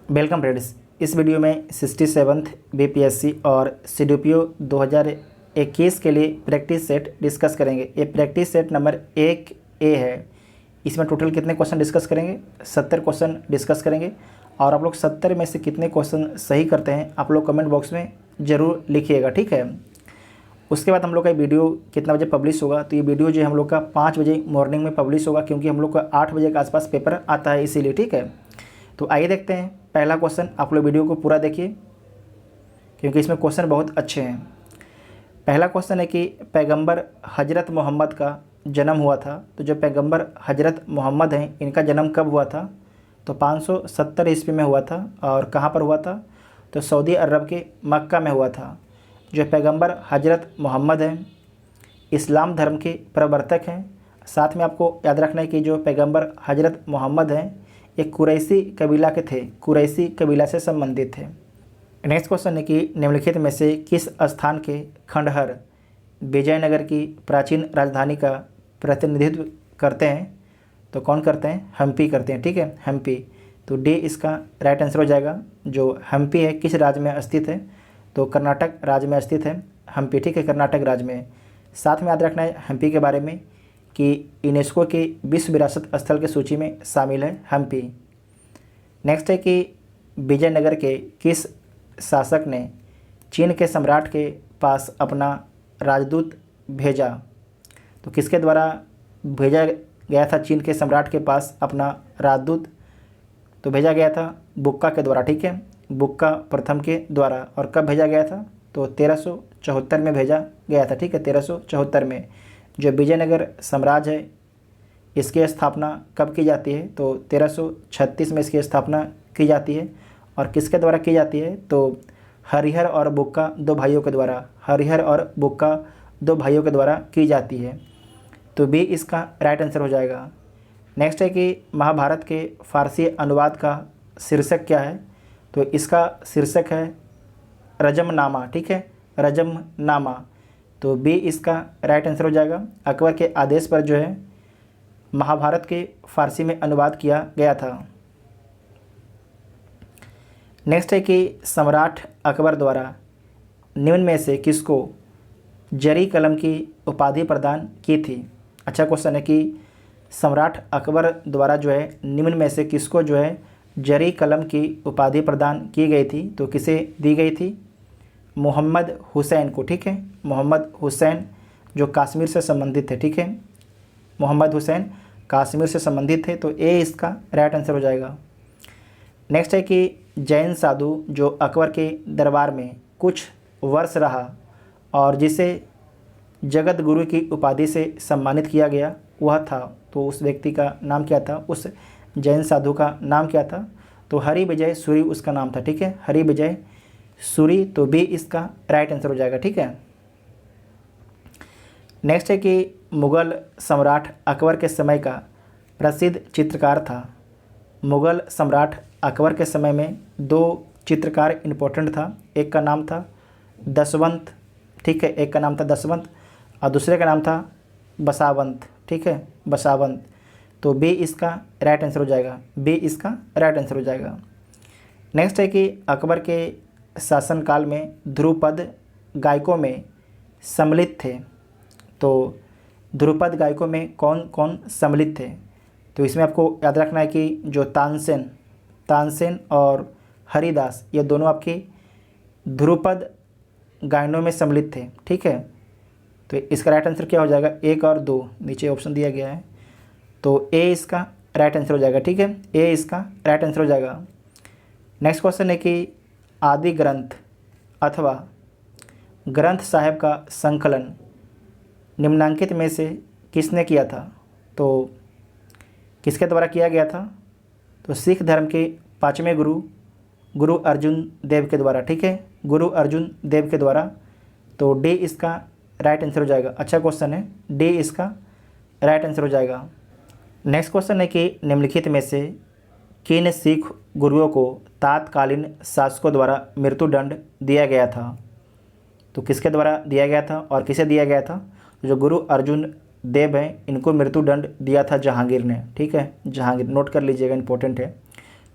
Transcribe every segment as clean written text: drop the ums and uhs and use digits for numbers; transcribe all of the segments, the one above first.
Welcome friends. इस video में 67th BPSC और सीडीपीओ 2021 के लिए प्रैक्टिस सेट डिस्कस करेंगे। ये प्रैक्टिस सेट नंबर 1A है। इसमें टोटल कितने क्वेश्चन डिस्कस करेंगे? 70 क्वेश्चन डिस्कस करेंगे। और आप लोग 70 में से कितने क्वेश्चन सही करते हैं आप लोग कमेंट बॉक्स में ज़रूर लिखिएगा, ठीक है। उसके बाद हम लोग का वीडियो कितना बजे पब्लिश होगा? तो ये वीडियो जो है हम लोग का 5 बजे मॉर्निंग में पब्लिश होगा, क्योंकि हम लोग का 8 बजे के आसपास पेपर आता है, इसीलिए, ठीक है। तो आइए देखते हैं पहला क्वेश्चन। आप लोग वीडियो को पूरा देखिए, क्योंकि इसमें क्वेश्चन बहुत अच्छे हैं। पहला क्वेश्चन है कि पैगंबर हजरत मोहम्मद का जन्म हुआ था। तो जो पैगंबर हजरत मोहम्मद हैं, इनका जन्म कब हुआ था? तो 570 ईस्वी में हुआ था। और कहाँ पर हुआ था? तो सऊदी अरब के मक्का में हुआ था। जो पैगंबर हजरत मोहम्मद हैं, इस्लाम धर्म के प्रवर्तक हैं। साथ में आपको याद रखना है कि जो पैगंबर हजरत मोहम्मद हैं, एक कुरैशी कबीला के थे, कुरैशी कबीला से संबंधित थे। नेक्स्ट क्वेश्चन है कि निम्नलिखित में से किस स्थान के खंडहर विजयनगर की प्राचीन राजधानी का प्रतिनिधित्व करते हैं? तो कौन करते हैं? हम्पी करते हैं, ठीक है, हम्पी। तो डी इसका राइट आंसर हो जाएगा। जो हम्पी है किस राज्य में स्थित है? तो कर्नाटक राज्य में स्थित है हम्पी, ठीक है, कर्नाटक राज्य में। साथ में याद रखना है हम्पी के बारे में कि यूनेस्को की विश्व विरासत स्थल की सूची में शामिल है हम्पी। नेक्स्ट है कि विजयनगर के किस शासक ने चीन के सम्राट के पास अपना राजदूत भेजा? तो किसके द्वारा भेजा गया था चीन के सम्राट के पास अपना राजदूत? तो भेजा गया था बुक्का के द्वारा, ठीक है, बुक्का प्रथम के द्वारा। और कब भेजा गया था? तो 1374 में भेजा गया था, ठीक है, 1374 में। जो विजयनगर साम्राज्य है, इसकी स्थापना कब की जाती है? तो 1336 में इसकी स्थापना की जाती है। और किसके द्वारा की जाती है? तो हरिहर और बुक्का दो भाइयों के द्वारा, हरिहर और बुक्का दो भाइयों के द्वारा की जाती है। तो बी इसका राइट आंसर हो जाएगा। नेक्स्ट है कि महाभारत के फारसी अनुवाद का शीर्षक क्या है? तो इसका शीर्षक है रजमनामा, ठीक है, रजमनामा। तो बी इसका राइट आंसर हो जाएगा। अकबर के आदेश पर जो है महाभारत के फारसी में अनुवाद किया गया था। नेक्स्ट है कि सम्राट अकबर द्वारा निम्न में से किसको जरी कलम की उपाधि प्रदान की थी? अच्छा क्वेश्चन है कि सम्राट अकबर द्वारा जो है निम्न में से किसको जो है जरी कलम की उपाधि प्रदान की गई थी? तो किसे दी गई थी? मोहम्मद हुसैन को, ठीक है, मोहम्मद हुसैन जो कश्मीर से संबंधित थे, ठीक है, मोहम्मद हुसैन कश्मीर से संबंधित थे। तो ए इसका राइट आंसर हो जाएगा। नेक्स्ट है कि जैन साधु जो अकबर के दरबार में कुछ वर्ष रहा और जिसे जगत गुरु की उपाधि से सम्मानित किया गया वह था, तो उस व्यक्ति का नाम क्या था? उस जैन साधु का नाम क्या था? तो हरि विजय सूरी उसका नाम था, ठीक है, हरि विजय सूरी। तो बी इसका राइट आंसर हो जाएगा, ठीक है। नेक्स्ट है कि मुग़ल सम्राट अकबर के समय का प्रसिद्ध चित्रकार था। मुग़ल सम्राट अकबर के समय में दो चित्रकार इम्पोर्टेंट था। एक का नाम था दशवंत, ठीक है, एक का नाम था दशवंत और दूसरे का नाम था बसावंत, ठीक है, बसावंत। तो बी इसका राइट आंसर हो जाएगा, बी इसका राइट आंसर हो जाएगा। नेक्स्ट है कि अकबर के शासनकाल में ध्रुपद गायकों में सम्मिलित थे। तो ध्रुपद गायकों में कौन कौन सम्मिलित थे? तो इसमें आपको याद रखना है कि जो तानसेन और हरिदास, ये दोनों आपके ध्रुपद गायनों में सम्मिलित थे, ठीक है। तो इसका राइट आंसर क्या हो जाएगा? 1 और 2 नीचे ऑप्शन दिया गया है। तो ए इसका राइट आंसर हो जाएगा, ठीक है, ए इसका राइट आंसर हो जाएगा। नेक्स्ट क्वेश्चन है कि आदि ग्रंथ अथवा ग्रंथ साहिब का संकलन निम्नांकित में से किसने किया था? तो किसके द्वारा किया गया था? तो सिख धर्म के 5वें गुरु अर्जुन देव के द्वारा, ठीक है, गुरु अर्जुन देव के द्वारा। तो डी इसका राइट आंसर हो जाएगा। अच्छा क्वेश्चन है, डी इसका राइट आंसर हो जाएगा। नेक्स्ट क्वेश्चन है कि निम्नलिखित में से किन सिख गुरुओं को तात्कालीन शासकों द्वारा मृत्युदंड दिया गया था? तो किसके द्वारा दिया गया था और किसे दिया गया था? जो गुरु अर्जुन देव हैं, इनको मृत्युदंड दिया था जहांगीर ने, ठीक है, जहांगीर, नोट कर लीजिएगा, इंपॉर्टेंट है।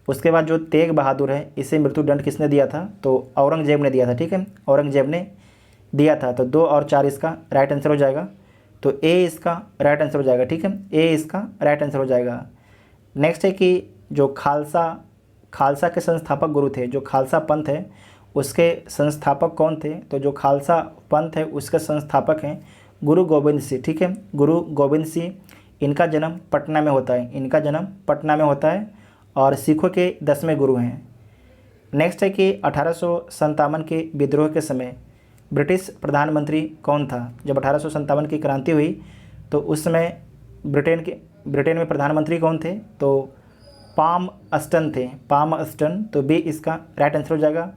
उसके बाद जो तेग बहादुर है, इसे मृत्युदंड किसने दिया था? तो औरंगजेब ने दिया था, ठीक है, औरंगजेब ने दिया था। तो 2 और 4 इसका राइट आंसर हो जाएगा। तो ए इसका राइट आंसर हो जाएगा, ठीक है, ए इसका राइट आंसर हो जाएगा। नेक्स्ट है कि जो खालसा के संस्थापक गुरु थे, जो खालसा पंथ है उसके संस्थापक कौन थे? तो जो खालसा पंथ है उसके संस्थापक हैं गुरु गोविंद सिंह, ठीक है, गुरु गोविंद सिंह। इनका जन्म पटना में होता है, इनका जन्म पटना में होता है और सिखों के 10वें गुरु हैं। नेक्स्ट है कि 1857 के विद्रोह के समय ब्रिटिश प्रधानमंत्री कौन था? जब 1857 की क्रांति हुई तो उस समय ब्रिटेन में प्रधानमंत्री कौन थे? तो पाम अस्टन थे, पाम अस्टन। तो बी इसका राइट आंसर हो जाएगा।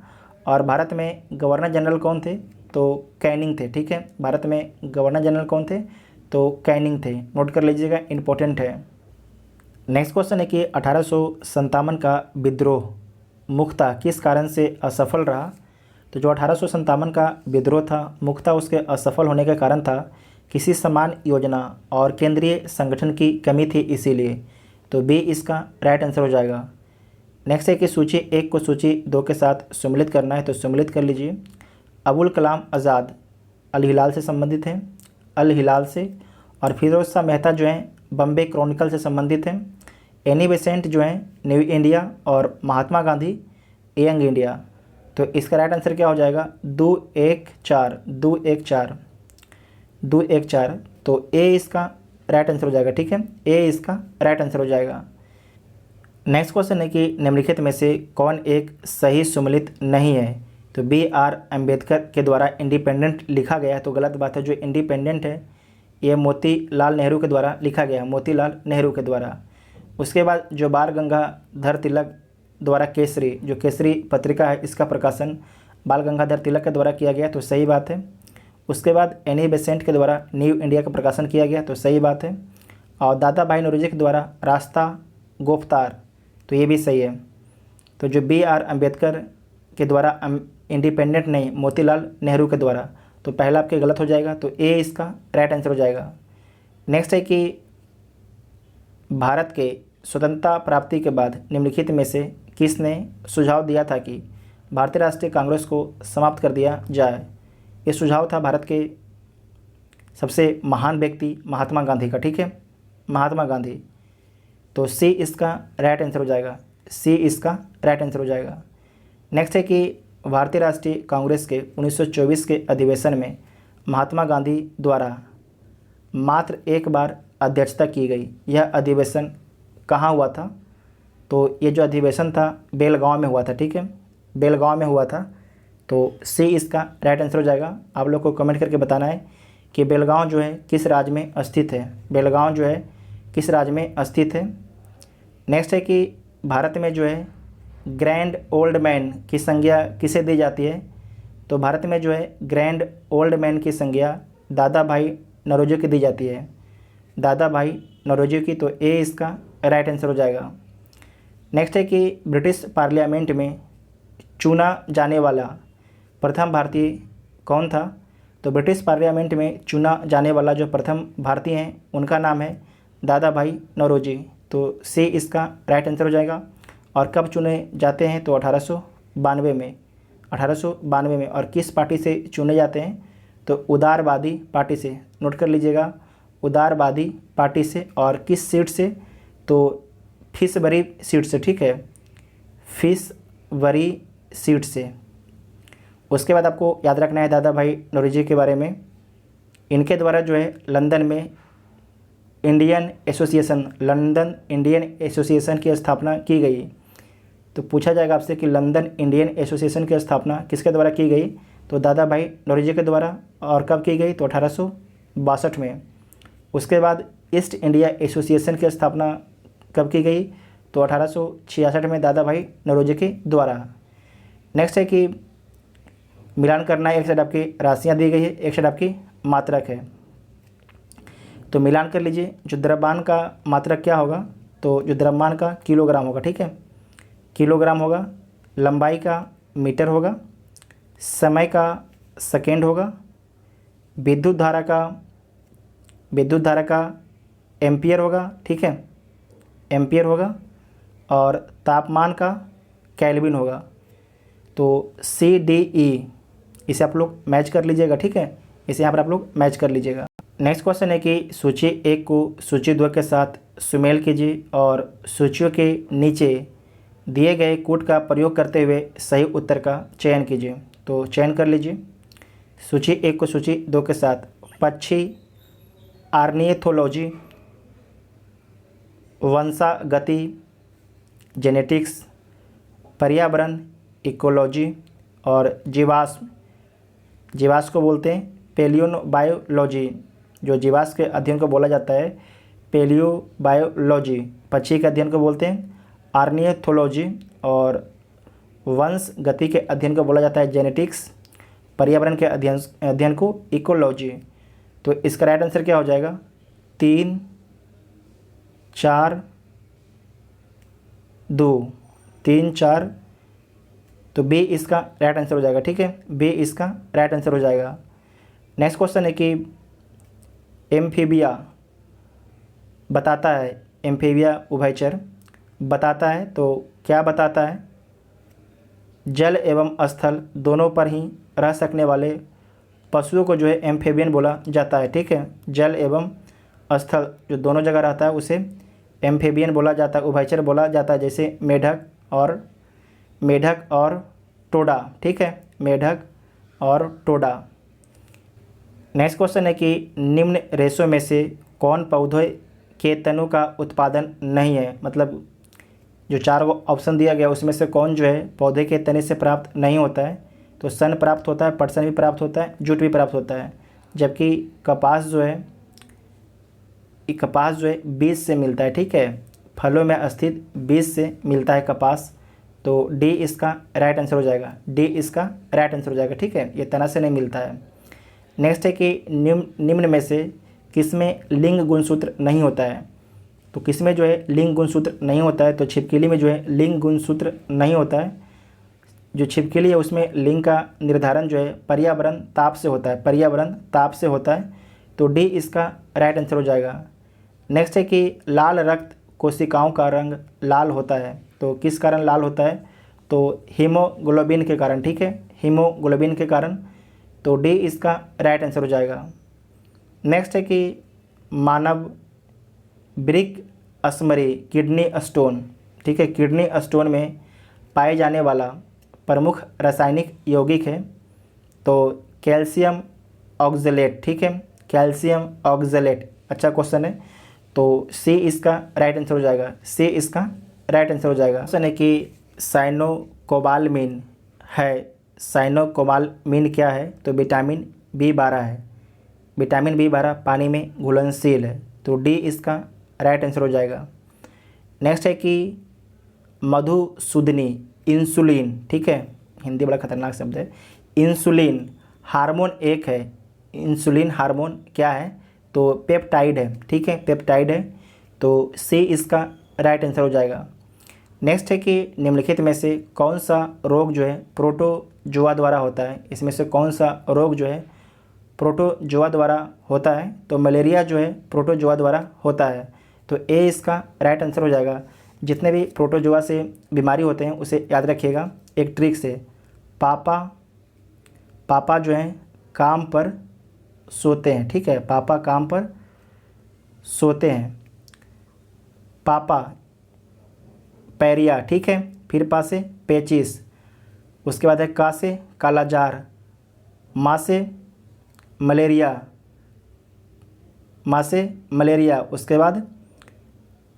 और भारत में गवर्नर जनरल कौन थे? तो कैनिंग थे, ठीक है, भारत में गवर्नर जनरल कौन थे? तो कैनिंग थे, नोट कर लीजिएगा, इंपॉर्टेंट है। नेक्स्ट क्वेश्चन है कि 1857 का विद्रोह मुख्यतः किस कारण से असफल रहा? तो जो 1857 का विद्रोह था मुख्यतः उसके असफल होने का कारण था किसी समान योजना और केंद्रीय संगठन की कमी थी, इसीलिए। तो बी इसका राइट आंसर हो जाएगा। नेक्स्ट है कि सूची 1 को सूची 2 के साथ सम्मिलित करना है, तो सम्मिलित कर लीजिए। अबुल कलाम आज़ाद अल हिलाल से संबंधित हैं, अल हिलाल से। और फिरोज शाह मेहता जो हैं बम्बे क्रॉनिकल से संबंधित हैं। एनी बेसेंट जो हैं न्यू इंडिया। और महात्मा गांधी यंग इंडिया। तो इसका राइट आंसर क्या हो जाएगा? 2 1 4, 2 1 4, 2 1 4। तो ए इसका राइट आंसर हो जाएगा, ठीक है, ए इसका राइट आंसर हो जाएगा। नेक्स्ट क्वेश्चन है कि निम्नलिखित में से कौन एक सही सुमेलित नहीं है? तो बी आर अम्बेडकर के द्वारा इंडिपेंडेंट लिखा गया है, तो गलत बात है। जो इंडिपेंडेंट है ये मोतीलाल नेहरू के द्वारा लिखा गया है, मोतीलाल नेहरू के द्वारा। उसके बाद जो बाल गंगाधर तिलक द्वारा केसरी, जो केसरी पत्रिका है इसका प्रकाशन बाल गंगाधर तिलक के द्वारा किया गया, तो सही बात है। उसके बाद एनी बेसेंट के द्वारा न्यू इंडिया का प्रकाशन किया गया, तो सही बात है। और दादा भाई नौरोजी के द्वारा रास्ता गिरफ्तार, तो ये भी सही है। तो जो बी आर अम्बेडकर के द्वारा इंडिपेंडेंट नहीं, मोतीलाल नेहरू के द्वारा, तो पहला आपके गलत हो जाएगा, तो ए इसका राइट आंसर हो जाएगा। नेक्स्ट है कि भारत के स्वतंत्रता प्राप्ति के बाद निम्नलिखित में से किसने सुझाव दिया था कि भारतीय राष्ट्रीय कांग्रेस को समाप्त कर दिया जाए? ये सुझाव था भारत के सबसे महान व्यक्ति महात्मा गांधी का, ठीक है, महात्मा गांधी। तो सी इसका राइट आंसर हो जाएगा, सी इसका राइट आंसर हो जाएगा। नेक्स्ट है कि भारतीय राष्ट्रीय कांग्रेस के 1924 के अधिवेशन में महात्मा गांधी द्वारा मात्र एक बार अध्यक्षता की गई। यह अधिवेशन कहाँ हुआ था? तो ये जो अधिवेशन था बेलगांव में हुआ था, ठीक है, बेलगांव में हुआ था। तो सी इसका राइट आंसर हो जाएगा। आप लोग को कमेंट करके बताना है कि बेलगांव जो है किस राज्य में स्थित है, बेलगांव जो है किस राज्य में स्थित है। नेक्स्ट है कि भारत में जो है ग्रैंड ओल्ड मैन की संज्ञा किसे दी जाती है? तो भारत में जो है ग्रैंड ओल्ड मैन की संज्ञा दादा भाई नौरोजी की दी जाती है, दादा भाई नौरोजी की। तो ए इसका राइट आंसर हो जाएगा। नेक्स्ट है कि ब्रिटिश पार्लियामेंट में चुना जाने वाला प्रथम भारतीय कौन था? तो ब्रिटिश पार्लियामेंट में चुना जाने वाला जो प्रथम भारतीय हैं उनका नाम है दादा भाई नौरोजी। तो सी इसका राइट आंसर हो जाएगा। और कब चुने जाते हैं? तो 1892 में, 1892 में। और किस पार्टी से चुने जाते हैं? तो उदारवादी पार्टी से, नोट कर लीजिएगा, उदारवादी पार्टी से। और किस सीट से? तो फिसबरी सीट से, ठीक है, फिसबरी सीट से। उसके बाद आपको याद रखना है दादा भाई नौरोजी के बारे में। इनके द्वारा जो है लंदन में Indian association, London Indian association की स्थापना की गई। तो पूछा जाएगा आपसे कि लंदन इंडियन एसोसिएशन की स्थापना किसके द्वारा की गई? तो दादा भाई नौरोजी के द्वारा। और कब की गई? तो 1862 में। उसके बाद ईस्ट इंडिया एसोसिएशन की स्थापना कब की गई? तो 1866 में दादा भाई नौरोजी के द्वारा। नेक्स्ट है कि मिलान करना है, एक साइड आपकी राशियाँ दी गई है, एक साइड आपकी मात्रक है। तो मिलान कर लीजिए। जो द्रव्यमान का मात्रक क्या होगा? तो जो द्रव्यमान का किलोग्राम होगा, ठीक है, किलोग्राम होगा। लंबाई का मीटर होगा। समय का सेकेंड होगा। विद्युत धारा का एम्पियर होगा, ठीक है, एम्पियर होगा। और तापमान का केल्विन होगा। तो CDE इसे आप लोग मैच कर लीजिएगा, ठीक है, इसे यहाँ पर आप लोग मैच कर लीजिएगा। नेक्स्ट क्वेश्चन है कि सूची 1 को सूची 2 के साथ सुमेल कीजिए और सूचियों के नीचे दिए गए कोड का प्रयोग करते हुए सही उत्तर का चयन कीजिए। तो चयन कर लीजिए सूची 1 को सूची 2 के साथ। पक्षी, आर्नियोथोलॉजी, वंशागति, जेनेटिक्स, पर्यावरण, इकोलॉजी और जीवाश्म, जीवाश्म को बोलते हैं पेलियोबायोलॉजी, जो जीवाश्म के अध्ययन को बोला जाता है पेलियोबायोलॉजी। पक्षी के अध्ययन को बोलते हैं आर्नियोथोलॉजी और वंश गति के अध्ययन को बोला जाता है जेनेटिक्स। पर्यावरण के अध्ययन को इकोलॉजी। तो इसका राइट आंसर क्या हो जाएगा? 3, 4, 2, 3, 4। तो बी इसका राइट आंसर हो जाएगा, ठीक है, बी इसका राइट आंसर हो जाएगा। नेक्स्ट क्वेश्चन है कि एम्फीबिया बताता है, एम्फीबिया उभयचर बताता है, तो क्या बताता है? जल एवं स्थल दोनों पर ही रह सकने वाले पशुओं को जो है एम्फीबियन बोला जाता है, ठीक है। जल एवं स्थल जो दोनों जगह रहता है उसे एम्फीबियन बोला जाता है, उभयचर बोला जाता है, जैसे मेढक और टोडा, ठीक है, मेढक और टोडा। नेक्स्ट क्वेश्चन है कि निम्न रेशों में से कौन पौधे के तनु का उत्पादन नहीं है? मतलब जो 4 ऑप्शन दिया गया उसमें से कौन जो है पौधे के तने से प्राप्त नहीं होता है? तो सन प्राप्त होता है, पटसन भी प्राप्त होता है, जूट भी प्राप्त होता है। जबकि कपास जो है बीज से मिलता है, ठीक है, फलों में स्थित बीज से मिलता है कपास। तो डी इसका राइट आंसर हो जाएगा, डी इसका राइट आंसर हो जाएगा, ठीक है, ये तना से नहीं मिलता है। नेक्स्ट है कि निम्न में से किसमें लिंग गुणसूत्र नहीं होता है? तो किसमें जो है लिंग गुणसूत्र नहीं होता है? तो छिपकली में जो है लिंग गुणसूत्र नहीं होता है। जो छिपकली है उसमें लिंग का निर्धारण जो है पर्यावरण ताप से होता है, पर्यावरण ताप से होता है। तो डी इसका राइट आंसर हो जाएगा। नेक्स्ट है कि लाल रक्त कोशिकाओं का रंग लाल होता है, तो किस कारण लाल होता है? तो हीमोग्लोबिन के कारण, ठीक है, हीमोग्लोबिन के कारण। तो डी इसका राइट आंसर हो जाएगा। नेक्स्ट है कि मानव ब्रिक अस्मरी किडनी स्टोन, ठीक है, किडनी स्टोन में पाए जाने वाला प्रमुख रासायनिक यौगिक है। तो कैल्शियम ऑक्जेलेट, ठीक है, कैल्शियम ऑक्जेलेट, अच्छा क्वेश्चन है। तो सी इसका राइट आंसर हो जाएगा, सी इसका राइट आंसर हो जाएगा। क्वेश्चन है कि साइनोकोबालमिन है, साइनोकोबालमिन क्या है? तो विटामिन B12 है, विटामिन B12 पानी में घुलनशील है। तो डी इसका राइट आंसर हो जाएगा। नेक्स्ट है कि मधुसूदनी इंसुलिन, ठीक है, हिंदी बड़ा खतरनाक शब्द है, इंसुलिन हार्मोन एक है, इंसुलिन हार्मोन क्या है? तो पेप्टाइड है, ठीक है, पेप्टाइड है। तो सी इसका राइट आंसर हो जाएगा। नेक्स्ट है कि निम्नलिखित में से कौन सा रोग जो है प्रोटोजोआ द्वारा होता है? इसमें से कौन सा रोग जो है प्रोटोजोआ द्वारा होता है? तो मलेरिया जो है प्रोटोजोआ द्वारा होता है। तो ए इसका राइट आंसर हो जाएगा। जितने भी प्रोटोजोआ से बीमारी होते हैं उसे याद रखिएगा एक ट्रिक से। पापा जो है काम पर सोते हैं, ठीक है, पापा काम पर सोते हैं। पापा पैरिया, ठीक है, फिर पा से पेचिस, उसके बाद है का से कालाजार, माँ से मलेरिया, माँ से मलेरिया, उसके बाद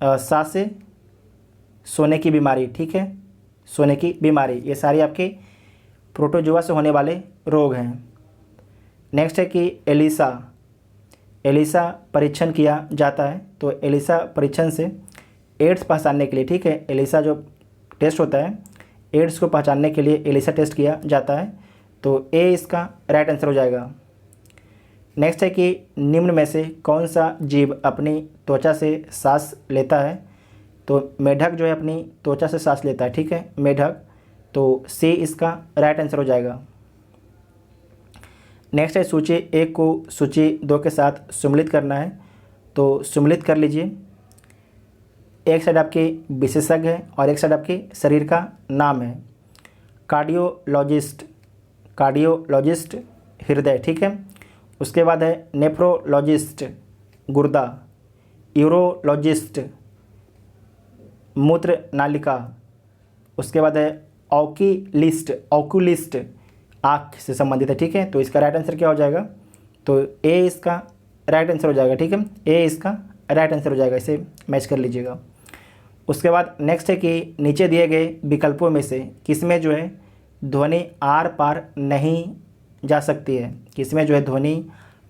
सा से सोने की बीमारी, ठीक है, सोने की बीमारी। ये सारी आपके प्रोटोजोआ से होने वाले रोग हैं। नेक्स्ट है कि एलिसा परीक्षण किया जाता है। तो एलिसा परीक्षण से एड्स पहचानने के लिए, ठीक है, एलिसा जो टेस्ट होता है एड्स को पहचानने के लिए एलिसा टेस्ट किया जाता है। तो ए इसका राइट आंसर हो जाएगा। नेक्स्ट है कि निम्न में से कौन सा जीव अपनी त्वचा से सांस लेता है? तो मेढक जो है अपनी त्वचा से सांस लेता है, ठीक है, मेढक। तो सी इसका राइट आंसर हो जाएगा। नेक्स्ट है सूची 1 को सूची 2 के साथ सम्मिलित करना है। तो सम्मिलित कर लीजिए। एक साइड आपके विशेषज्ञ है और एक साइड आपके शरीर का नाम है। कार्डियोलॉजिस्ट, कार्डियोलॉजिस्ट हृदय, ठीक है। उसके बाद है नेफ्रोलॉजिस्ट गुर्दा, यूरोलॉजिस्ट मूत्र नालिका। उसके बाद है ऑक्यूलिस्ट, ऑक्यूलिस्ट आँख से संबंधित है, ठीक है। तो इसका राइट आंसर क्या हो जाएगा, तो ए इसका राइट आंसर हो जाएगा, ठीक है। ए इसका राइट आंसर हो जाएगा, इसे मैच कर लीजिएगा। उसके बाद नेक्स्ट है कि नीचे दिए गए विकल्पों में से किसमें जो है ध्वनि आर पार नहीं जा सकती है, किसमें जो है ध्वनि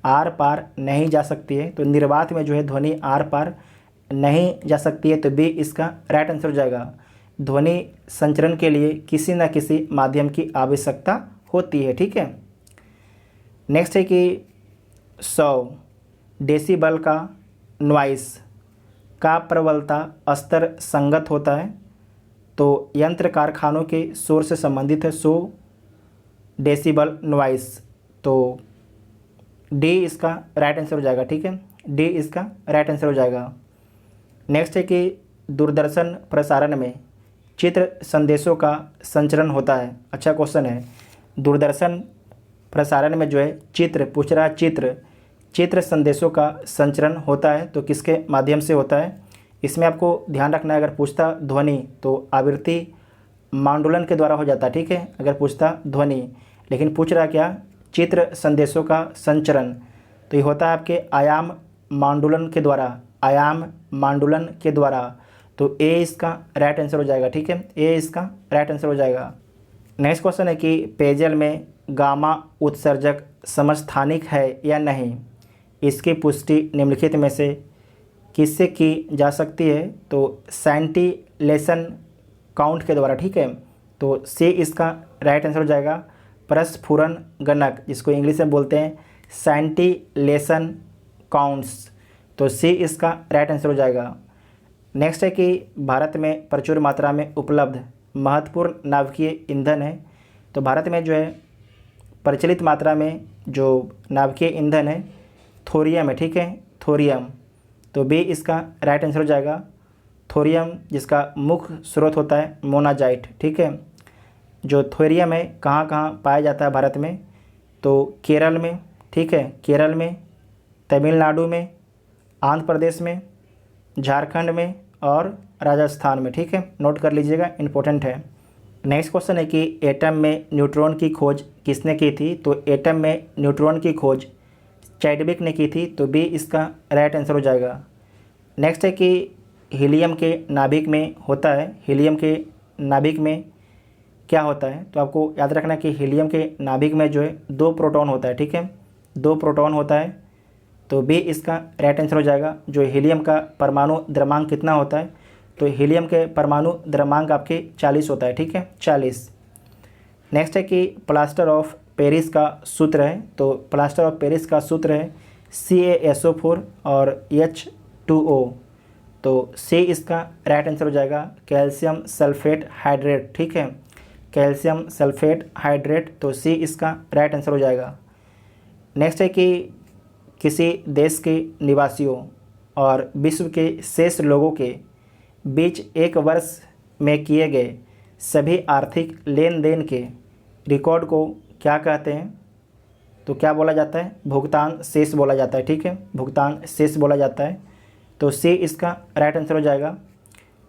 आर पार नहीं जा सकती है। तो निर्वात में जो है ध्वनि आर पार नहीं जा सकती है, तो बी इसका राइट आंसर हो जाएगा। ध्वनि संचरण के लिए किसी न किसी माध्यम की आवश्यकता होती है, ठीक है। नेक्स्ट है कि 100 डेसिबल का नॉइस का प्रबलता स्तर संगत होता है, तो यंत्र कारखानों के शोर से संबंधित है 100 डेसिबल नॉइस। तो डी इसका राइट आंसर हो जाएगा, ठीक है। डी इसका राइट आंसर हो जाएगा। नेक्स्ट है कि दूरदर्शन प्रसारण में चित्र संदेशों का संचरण होता है। अच्छा क्वेश्चन है। दूरदर्शन प्रसारण में जो है चित्र पूछ रहा है, चित्र संदेशों का संचरण होता है, तो किसके माध्यम से होता है। इसमें आपको ध्यान रखना है, अगर पूछता ध्वनि तो आवृत्ति मांडुलन के द्वारा हो जाता है, ठीक है, अगर पूछता ध्वनि। लेकिन पूछ रहा क्या, चित्र संदेशों का संचरण, तो ये होता है आपके आयाम मांडुलन के द्वारा, आयाम मांडुलन के द्वारा। तो ए इसका राइट आंसर हो जाएगा, ठीक है। ए इसका राइट आंसर हो जाएगा। नेक्स्ट क्वेश्चन है कि पेयजल में गामा उत्सर्जक समस्थानिक है या नहीं, इसकी पुष्टि निम्नलिखित में से किससे की जा सकती है। तो सेंटिलेशन काउंट के द्वारा, ठीक है। तो सी इसका राइट आंसर हो जाएगा। प्रस्फुरन गणक, जिसको इंग्लिश में बोलते हैं सेंटिलेशन काउंट्स, तो सी इसका राइट आंसर हो जाएगा। नेक्स्ट है कि भारत में प्रचुर मात्रा में उपलब्ध महत्वपूर्ण नाभिकीय ईंधन है, तो भारत में जो है प्रचलित मात्रा में जो नाभिकीय ईंधन है थोरियम है, ठीक है, थोरियम। तो बी इसका राइट आंसर हो जाएगा। थोरियम जिसका मुख्य स्रोत होता है मोनाजाइट, ठीक है। जो थोरियम है कहाँ कहाँ पाया जाता है भारत में, तो केरल में, ठीक है, केरल में, तमिलनाडु में, आंध्र प्रदेश में, झारखंड में और राजस्थान में, ठीक है। नोट कर लीजिएगा, इम्पोर्टेंट है। नेक्स्ट क्वेश्चन है कि एटम में न्यूट्रॉन की खोज किसने की थी। तो एटम में न्यूट्रॉन की खोज चैडविक ने की थी, तो बी इसका राइट आंसर हो जाएगा। नेक्स्ट है कि हीलियम के नाभिक में होता है, हीलियम के नाभिक में क्या होता है, तो आपको याद रखना कि हीलियम के नाभिक में जो है 2 प्रोटॉन होता है, ठीक है, 2 प्रोटॉन होता है, तो बी इसका राइट आंसर हो जाएगा। जो हीलियम का परमाणु द्रव्यमांक कितना होता है, तो हीलियम के परमाणु द्रव्यमांक आपके 40 होता है, ठीक है, 40। नेक्स्ट है कि प्लास्टर ऑफ पेरिस का सूत्र है, तो प्लास्टर ऑफ पेरिस का सूत्र है CaSO4 और H2O, तो सी इसका राइट आंसर हो जाएगा। कैल्शियम सल्फेट हाइड्रेट, ठीक है, कैल्शियम सल्फेट हाइड्रेट, तो सी इसका राइट आंसर हो जाएगा। नेक्स्ट है कि किसी देश के निवासियों और विश्व के शेष लोगों के बीच एक वर्ष में किए गए सभी आर्थिक लेन देन के रिकॉर्ड को क्या कहते हैं, तो क्या बोला जाता है, भुगतान शेष बोला जाता है, ठीक है, भुगतान शेष बोला जाता है, तो सी इसका राइट आंसर हो जाएगा।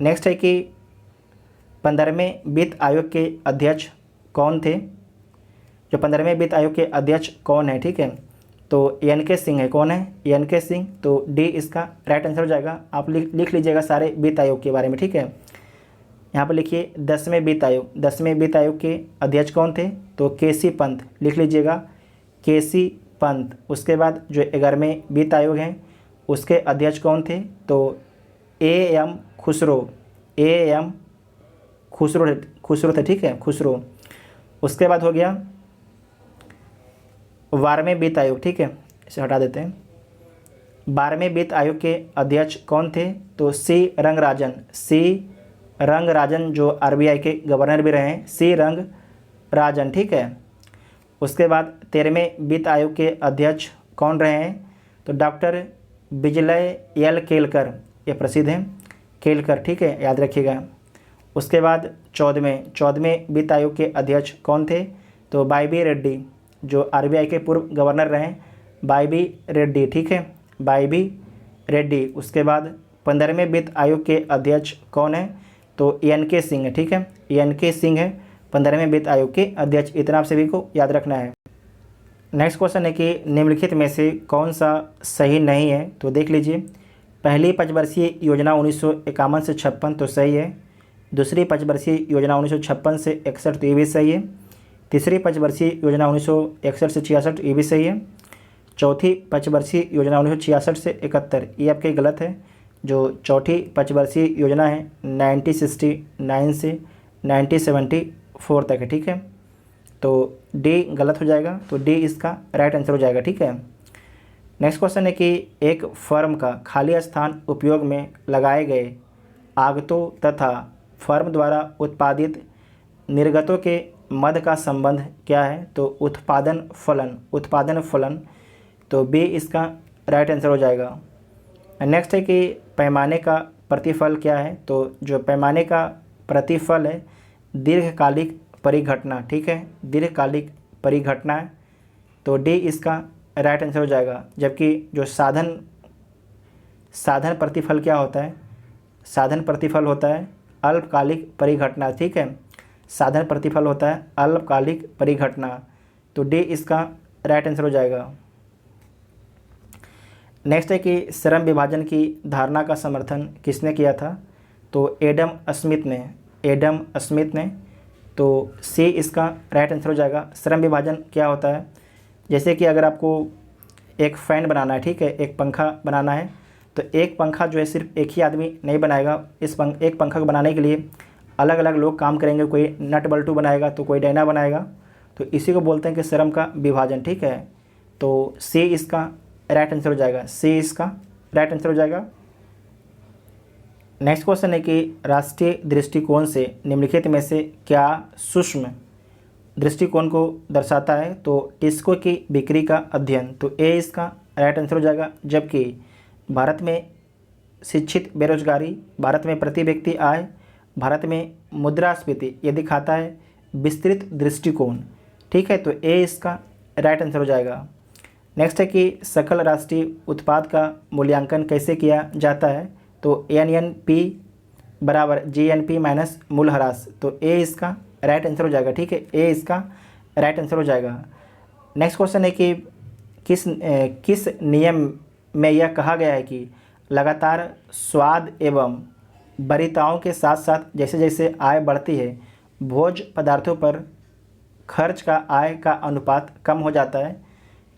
नेक्स्ट है कि 15वें वित्त आयोग के अध्यक्ष कौन थे, जो 15वें वित्त आयोग के अध्यक्ष कौन है, ठीक है, तो NK सिंह है। कौन है, NK सिंह, तो डी इसका राइट आंसर हो जाएगा। आप लिख लीजिएगा सारे वित्त आयोग के बारे में, ठीक है। यहाँ पर लिखिए 10वें वित्त आयोग, 10वें वित्त आयोग के अध्यक्ष कौन थे, तो KC पंत, लिख लीजिएगा KC पंत। उसके बाद जो 11वें वित्त आयोग हैं उसके अध्यक्ष कौन थे, तो AM खुसरो, AM खुसरो थे, ठीक है, खुसरो। उसके बाद हो गया 12वें वित्त आयोग, ठीक है, इसे हटा देते हैं। 12वें वित्त आयोग के अध्यक्ष कौन थे, तो C रंगराजन, जो RBI के गवर्नर भी रहे हैं, C रंगराजन, ठीक है। उसके बाद 13वें वित्त आयोग के अध्यक्ष कौन रहे हैं, तो डॉक्टर विजय एल केलकर, ये प्रसिद्ध हैं, केलकर, ठीक है, याद रखिएगा। उसके बाद 14वें वित्त आयोग के अध्यक्ष कौन थे? तो वाई.बी. रेड्डी, जो आरबीआई के पूर्व गवर्नर रहे, वाई.बी. रेड्डी, ठीक है, वाई.बी. रेड्डी। उसके बाद 15वें वित्त आयोग के अध्यक्ष कौन है? तो एन.के. सिंह है, ठीक है, एन.के. सिंह है 15वें वित्त आयोग के अध्यक्ष। इतना आप सभी को याद रखना है। नेक्स्ट क्वेश्चन है कि निम्नलिखित में से कौन सा सही नहीं है? तो देख लीजिए, पहली पंचवर्षीय योजना 1951 से 56 तो सही है। दूसरी पंचवर्षीय योजना 1956 से 61 तो ये भी सही है। तीसरी पंचवर्षीय योजना 1961 से 66 ये भी सही है। चौथी पंचवर्षीय योजना 1966 से 71 ये आपके गलत है। जो चौथी पंचवर्षीय योजना है 1969 से 1974 तक है, ठीक है, तो डी गलत हो जाएगा, तो डी इसका राइट आंसर हो जाएगा, ठीक है। नेक्स्ट क्वेश्चन है कि एक फर्म का खाली स्थान उपयोग में लगाए गए आगतों तथा फर्म द्वारा उत्पादित निर्गतों के मध्य का संबंध क्या है? तो उत्पादन फलन, तो बी इसका राइट आंसर हो जाएगा। नेक्स्ट है कि पैमाने का प्रतिफल क्या है? तो जो पैमाने का प्रतिफल है दीर्घकालिक परिघटना, ठीक है, दीर्घकालिक परिघटना है, तो डी इसका राइट आंसर हो जाएगा। जबकि जो साधन प्रतिफल क्या होता है? साधन प्रतिफल होता है अल्पकालिक परिघटना, ठीक है, साधन प्रतिफल होता है अल्पकालिक परिघटना, तो डी इसका राइट आंसर हो जाएगा। नेक्स्ट है कि श्रम विभाजन की धारणा का समर्थन किसने किया था? तो एडम स्मिथ ने, तो सी इसका राइट आंसर हो जाएगा। श्रम विभाजन क्या होता है? जैसे कि अगर आपको एक फ़ैन बनाना है, ठीक है, एक पंखा बनाना है, तो एक पंखा जो है सिर्फ एक ही आदमी नहीं बनाएगा। एक पंखा को बनाने के लिए अलग अलग लोग काम करेंगे, कोई नट बल्टू बनाएगा तो कोई डायना बनाएगा, तो इसी को बोलते हैं कि श्रम का विभाजन, ठीक है, तो सी इसका राइट आंसर हो जाएगा, सी इसका राइट आंसर हो जाएगा। नेक्स्ट क्वेश्चन है कि राष्ट्रीय दृष्टिकोण से निम्नलिखित में से क्या सूक्ष्म दृष्टिकोण को दर्शाता है? तो टिस्को की बिक्री का अध्ययन, तो ए इसका राइट आंसर हो जाएगा। जबकि भारत में शिक्षित बेरोजगारी, भारत में प्रति व्यक्ति आय, भारत में मुद्रास्फीति ये दिखाता है विस्तृत दृष्टिकोण, ठीक है, तो ए इसका राइट आंसर हो जाएगा। नेक्स्ट है कि सकल राष्ट्रीय उत्पाद का मूल्यांकन कैसे किया जाता है? तो NNP बराबर GNP माइनस मूल्यह्रास, तो ए इसका राइट आंसर हो जाएगा, ठीक है, ए इसका राइट आंसर हो जाएगा। नेक्स्ट क्वेश्चन है कि किस नियम में यह कहा गया है कि लगातार स्वाद एवं वरीयताओं के साथ साथ जैसे जैसे आय बढ़ती है भोज्य पदार्थों पर खर्च का आय का अनुपात कम हो जाता है?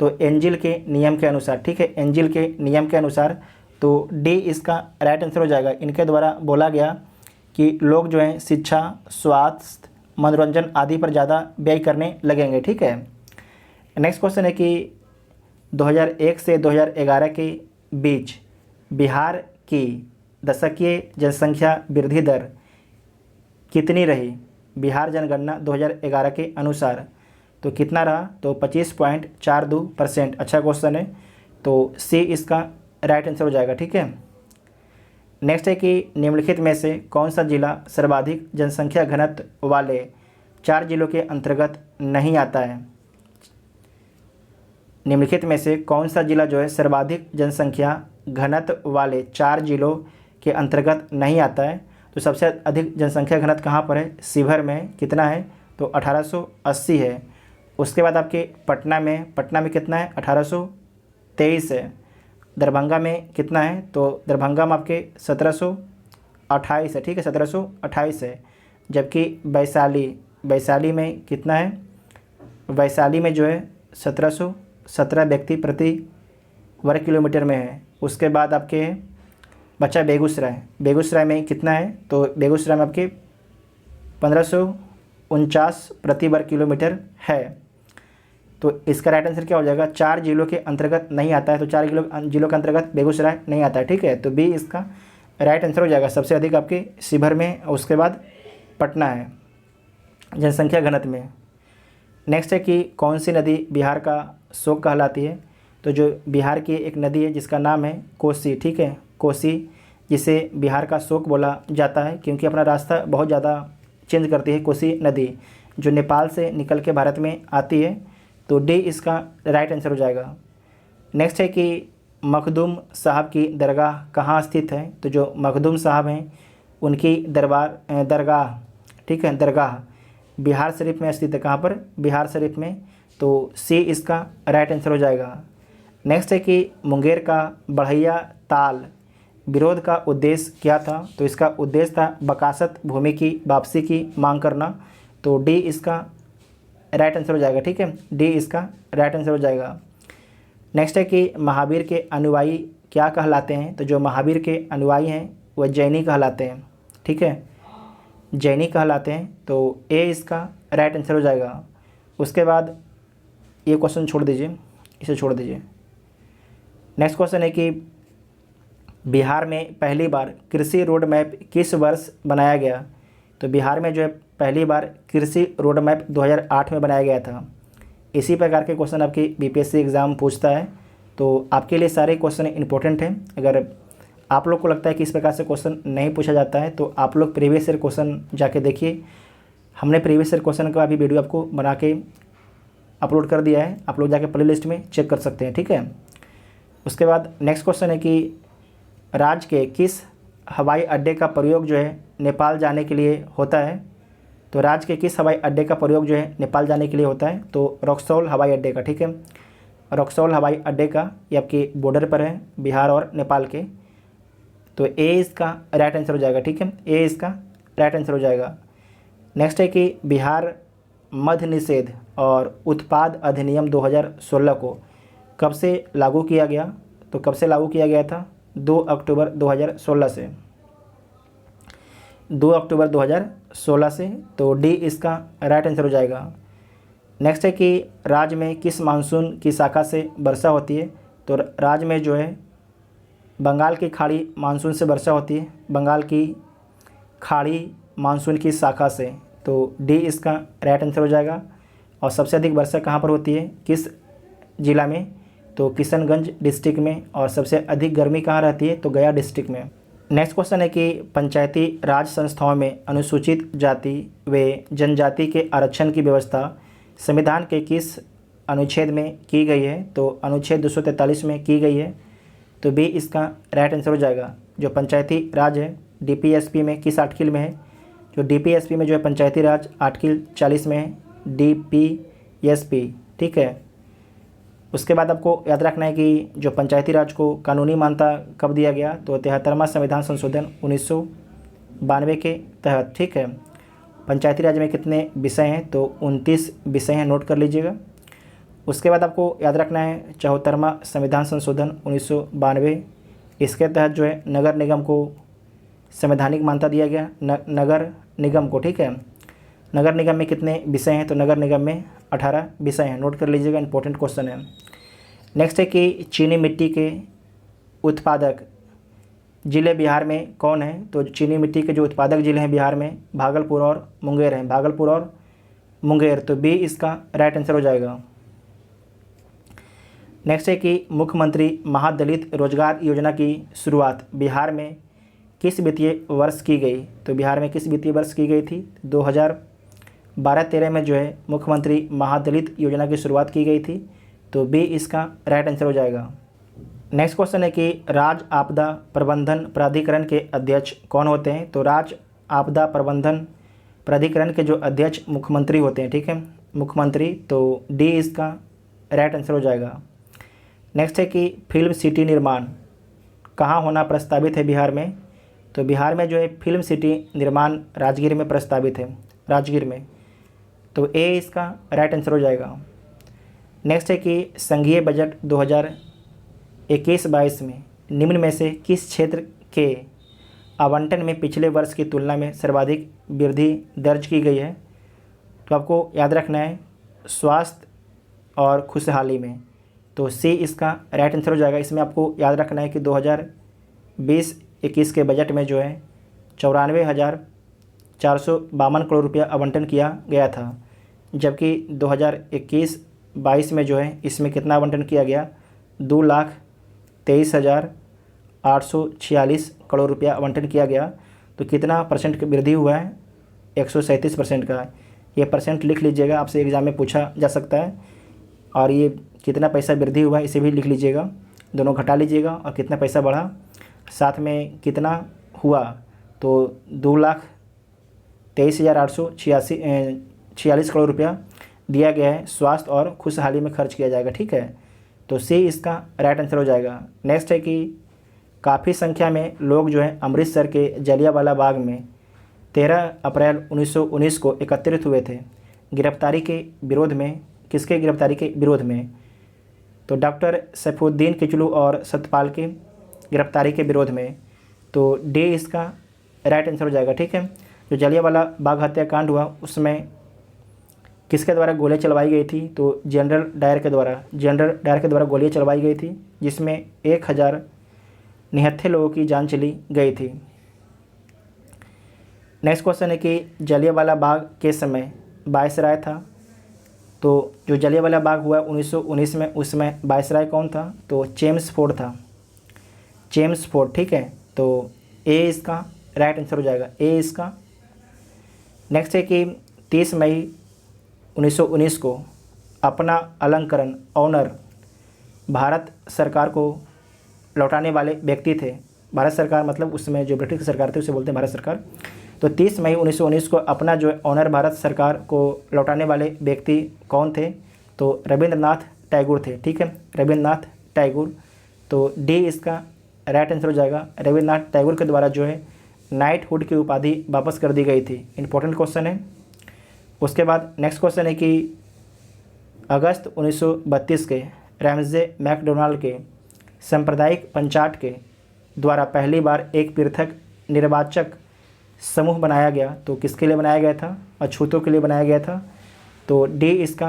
तो एंजिल के नियम के अनुसार, ठीक है, एंजिल के नियम के अनुसार, तो डी इसका राइट आंसर हो जाएगा। इनके द्वारा बोला गया कि लोग जो हैं शिक्षा, स्वास्थ्य, मनोरंजन आदि पर ज़्यादा व्यय करने लगेंगे, ठीक है। नेक्स्ट क्वेश्चन है कि 2001 से 2011 के बीच बिहार की दशकीय जनसंख्या वृद्धि दर कितनी रही? बिहार जनगणना 2011 के अनुसार, तो कितना रहा? तो 25.42%। अच्छा क्वेश्चन है, तो सी इसका राइट आंसर हो जाएगा, ठीक है। नेक्स्ट है कि निम्नलिखित में से कौन सा जिला सर्वाधिक जनसंख्या घनत्व वाले 4 जिलों के अंतर्गत नहीं आता है? निम्नलिखित में से कौन सा जिला जो है सर्वाधिक जनसंख्या घनत्व वाले 4 जिलों के अंतर्गत नहीं आता है? तो सबसे अधिक जनसंख्या घनत्व कहाँ पर है? शिवहर में कितना है? तो 1880 है। उसके बाद आपके पटना में कितना है? 1823 है। दरभंगा में कितना है? तो दरभंगा में आपके 1728 है, ठीक है, 1728 है। जबकि वैशाली में कितना है? वैशाली में जो है 1717 व्यक्ति प्रति वर्ग किलोमीटर में है। उसके बाद आपके बचा बेगूसराय में कितना है? तो बेगूसराय में आपके 1549 प्रति वर्ग किलोमीटर है। तो इसका राइट आंसर क्या हो जाएगा? 4 जिलों के अंतर्गत नहीं आता है, तो 4 जिलों के अंतर्गत बेगूसराय नहीं आता है, ठीक है, तो बी इसका राइट आंसर हो जाएगा। सबसे अधिक आपके शिवहर में, उसके बाद पटना है जनसंख्या घनत्व में। नेक्स्ट है कि कौन सी नदी बिहार का शोक कहलाती है? तो जो बिहार की एक नदी है जिसका नाम है कोसी, ठीक है, कोसी, जिसे बिहार का शोक बोला जाता है, क्योंकि अपना रास्ता बहुत ज़्यादा चेंज करती है कोसी नदी, जो नेपाल से निकल के भारत में आती है। तो डी इसका राइट आंसर हो जाएगा। नेक्स्ट है कि मखदूम साहब की दरगाह कहाँ स्थित है। तो जो मखदूम साहब हैं उनकी दरगाह, ठीक है, दरगाह बिहार शरीफ में स्थित है। कहाँ पर? बिहार शरीफ में। तो सी इसका राइट आंसर हो जाएगा। नेक्स्ट है कि मुंगेर का बढ़ैया ताल विरोध का उद्देश्य क्या था। तो इसका उद्देश्य था बकासत भूमि की वापसी की मांग करना। तो डी इसका राइट आंसर हो जाएगा, ठीक है, डी इसका राइट आंसर हो जाएगा। नेक्स्ट है कि महावीर के अनुयायी क्या कहलाते हैं। तो जो महावीर के अनुयायी हैं वह जैनी कहलाते हैं, ठीक है, जैनी कहलाते हैं। तो ए इसका राइट आंसर हो जाएगा। उसके बाद ये क्वेश्चन छोड़ दीजिए, इसे छोड़ दीजिए। नेक्स्ट क्वेश्चन है कि बिहार में पहली बार कृषि रोड मैप किस वर्ष बनाया गया। तो बिहार में जो है पहली बार कृषि रोड मैप 2008 में बनाया गया था। इसी प्रकार के क्वेश्चन आपकी बीपीएससी एग्ज़ाम पूछता है। तो आपके लिए सारे क्वेश्चन इंपॉर्टेंट हैं। अगर आप लोग को लगता है कि इस प्रकार से क्वेश्चन नहीं पूछा जाता है तो आप लोग प्रीवियस ईयर क्वेश्चन जाके देखिए। हमने प्रीवियस ईयर क्वेश्चन का भी वीडियो आपको बना के अपलोड कर दिया है, आप लोग जाके प्ले लिस्ट में चेक कर सकते हैं, ठीक है। उसके बाद नेक्स्ट क्वेश्चन है कि राज्य के किस हवाई अड्डे का प्रयोग जो है नेपाल जाने के लिए होता है। तो राज्य के किस हवाई अड्डे का प्रयोग जो है नेपाल जाने के लिए होता है। तो रक्सौल हवाई अड्डे का, ठीक है, रक्सौल हवाई अड्डे का, ये आपके बॉर्डर पर है बिहार और नेपाल के। तो ए इसका राइट आंसर हो जाएगा, ठीक है, ए इसका राइट आंसर हो जाएगा। नेक्स्ट है कि बिहार मद्य निषेध और उत्पाद अधिनियम 2016 को कब से लागू किया गया। तो कब से लागू किया गया था? 2 अक्टूबर 2016 से, 2 अक्टूबर 2016 से। तो डी इसका राइट आंसर हो जाएगा। नेक्स्ट है कि राज्य में किस मानसून की शाखा से वर्षा होती है। तो राज्य में जो है बंगाल की खाड़ी मानसून से वर्षा होती है, बंगाल की खाड़ी मानसून की शाखा से। तो डी इसका राइट आंसर हो जाएगा। और सबसे अधिक वर्षा कहाँ पर होती है, किस जिला में। तो किशनगंज डिस्ट्रिक्ट में। और सबसे अधिक गर्मी कहाँ रहती है, तो गया डिस्ट्रिक्ट में। नेक्स्ट क्वेश्चन है कि पंचायती राज संस्थाओं में अनुसूचित जाति व जनजाति के आरक्षण की व्यवस्था संविधान के किस अनुच्छेद में की गई है। तो अनुच्छेद 243 में की गई है। तो बी इसका राइट आंसर हो जाएगा। जो पंचायती राज है डीपीएसपी में किस आर्टिकल में है। जो डीपीएसपी में जो है पंचायती राज आर्टिकल 40 में है, डीपीएसपी, ठीक है। उसके बाद आपको याद रखना है कि जो पंचायती राज को कानूनी मान्यता कब दिया गया। तो 73वां संविधान संशोधन 1992 के तहत, ठीक है। पंचायती राज में कितने विषय हैं, तो 29 विषय हैं, नोट कर लीजिएगा। उसके बाद आपको याद रखना है 74वां संविधान संशोधन 1992, इसके तहत जो है नगर निगम को संवैधानिक मान्यता दिया गया, नगर निगम को, ठीक है। नगर निगम में कितने विषय हैं, तो नगर निगम में 18 विषय हैं, नोट कर लीजिएगा, इंपॉर्टेंट क्वेश्चन है। नेक्स्ट है कि चीनी मिट्टी के उत्पादक ज़िले बिहार में कौन है। तो चीनी मिट्टी के जो उत्पादक ज़िले हैं बिहार में भागलपुर और मुंगेर हैं, भागलपुर और मुंगेर। तो बी इसका राइट आंसर हो जाएगा। नेक्स्ट है कि मुख्यमंत्री महादलित रोजगार योजना की शुरुआत बिहार में किस वित्तीय वर्ष की गई। तो बिहार में किस वित्तीय वर्ष की गई थी। 2012-13 में जो है मुख्यमंत्री महादलित योजना की शुरुआत की गई थी। तो बी इसका राइट आंसर हो जाएगा। नेक्स्ट क्वेश्चन है कि राज्य आपदा प्रबंधन प्राधिकरण के अध्यक्ष कौन होते हैं। तो राज्य आपदा प्रबंधन प्राधिकरण के जो अध्यक्ष मुख्यमंत्री होते हैं, ठीक है, मुख्यमंत्री। तो डी इसका राइट आंसर हो जाएगा। नेक्स्ट है कि फिल्म सिटी निर्माण कहाँ होना प्रस्तावित है बिहार में। तो बिहार में जो है फिल्म सिटी निर्माण राजगीर में प्रस्तावित है, राजगीर में। तो ए इसका राइट आंसर हो जाएगा। नेक्स्ट है कि संघीय बजट 2021-22 में निम्न में से किस क्षेत्र के आवंटन में पिछले वर्ष की तुलना में सर्वाधिक वृद्धि दर्ज की गई है। तो आपको याद रखना है स्वास्थ्य और खुशहाली में। तो सी इसका राइट आंसर हो जाएगा। इसमें आपको याद रखना है कि 2020-21 के बजट में जो है 94,452 करोड़ रुपया आवंटन किया गया था, जबकि 2021-22 में जो है इसमें कितना आवंटन किया गया, 2,23,000 846 करोड़ रुपया आवंटन किया गया। तो कितना परसेंट की वृद्धि हुआ है? 137% का। ये परसेंट लिख लीजिएगा, आपसे एग्ज़ाम में पूछा जा सकता है। और ये कितना पैसा वृद्धि हुआ है इसे भी लिख लीजिएगा, दोनों घटा लीजिएगा। और कितना पैसा बढ़ा, साथ में कितना हुआ, तो 2,23,846 करोड़ रुपया दिया गया है, स्वास्थ्य और खुशहाली में खर्च किया जाएगा। ठीक है, तो सी इसका राइट आंसर हो जाएगा। नेक्स्ट है कि काफ़ी संख्या में लोग जो है अमृतसर के जलियांवाला बाग में 13 अप्रैल 1919 को एकत्रित हुए थे। गिरफ्तारी के विरोध में, किसके गिरफ्तारी के विरोध में? तो डॉक्टर सैफुद्दीन किचलू और सत्यपाल के गिरफ्तारी के विरोध में। तो डी इसका राइट आंसर हो जाएगा। ठीक है, जो जलियांवाला बाग हत्याकांड हुआ उसमें किसके द्वारा गोलियां चलवाई गई थी? तो जनरल डायर के द्वारा गोलियां चलवाई गई थी, जिसमें 1079 लोगों की जान चली गई थी। नेक्स्ट क्वेश्चन है कि जलियांवाला बाग के समय वायसराय था। तो जो जलियांवाला बाग हुआ 1919 में, उसमें वायसराय कौन था? तो चेम्सफोर्ड था, चेम्सफोर्ड। ठीक है, तो ए इसका राइट आंसर हो जाएगा, ए इसका। नेक्स्ट है कि 30 मई 1919 को अपना अलंकरण ऑनर भारत सरकार को लौटाने वाले व्यक्ति थे। भारत सरकार मतलब उसमें जो ब्रिटिश सरकार थी उसे बोलते हैं भारत सरकार। तो 30 मई 1919 को अपना जो ऑनर भारत सरकार को लौटाने वाले व्यक्ति कौन थे? तो रविंद्रनाथ टैगोर थे। ठीक है, रविंद्रनाथ टैगोर। तो डी इसका राइट आंसर हो जाएगा। रविंद्रनाथ टैगोर के द्वारा जो है नाइटहुड की उपाधि वापस कर दी गई थी। इंपॉर्टेंट क्वेश्चन है। उसके बाद नेक्स्ट क्वेश्चन है कि अगस्त 1932 के रैमजे मैकडोनाल्ड के सांप्रदायिक पंचायत के द्वारा पहली बार एक पृथक निर्वाचक समूह बनाया गया। तो किसके लिए बनाया गया था? अछूतों के लिए बनाया गया था। तो डी इसका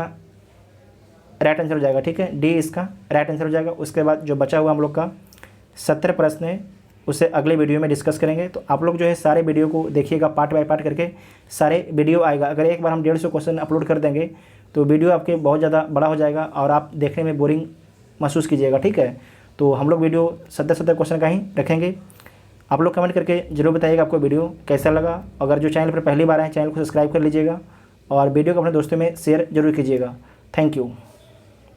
राइट आंसर हो जाएगा। ठीक है, डी इसका राइट आंसर हो जाएगा। उसके बाद जो बचा हुआ हम लोग का 70 प्रश्न है, उसे अगले वीडियो में डिस्कस करेंगे। तो आप लोग जो है सारे वीडियो को देखिएगा, पार्ट बाय पार्ट करके सारे वीडियो आएगा। अगर एक बार हम 150 क्वेश्चन अपलोड कर देंगे तो वीडियो आपके बहुत ज़्यादा बड़ा हो जाएगा और आप देखने में बोरिंग महसूस कीजिएगा। ठीक है, तो हम लोग वीडियो 70 क्वेश्चन का ही रखेंगे। आप लोग कमेंट करके जरूर बताइएगा आपको वीडियो कैसा लगा। अगर जो चैनल पर पहली बार आए, चैनल को सब्सक्राइब कर लीजिएगा और वीडियो को अपने दोस्तों में शेयर जरूर कीजिएगा। Thank you.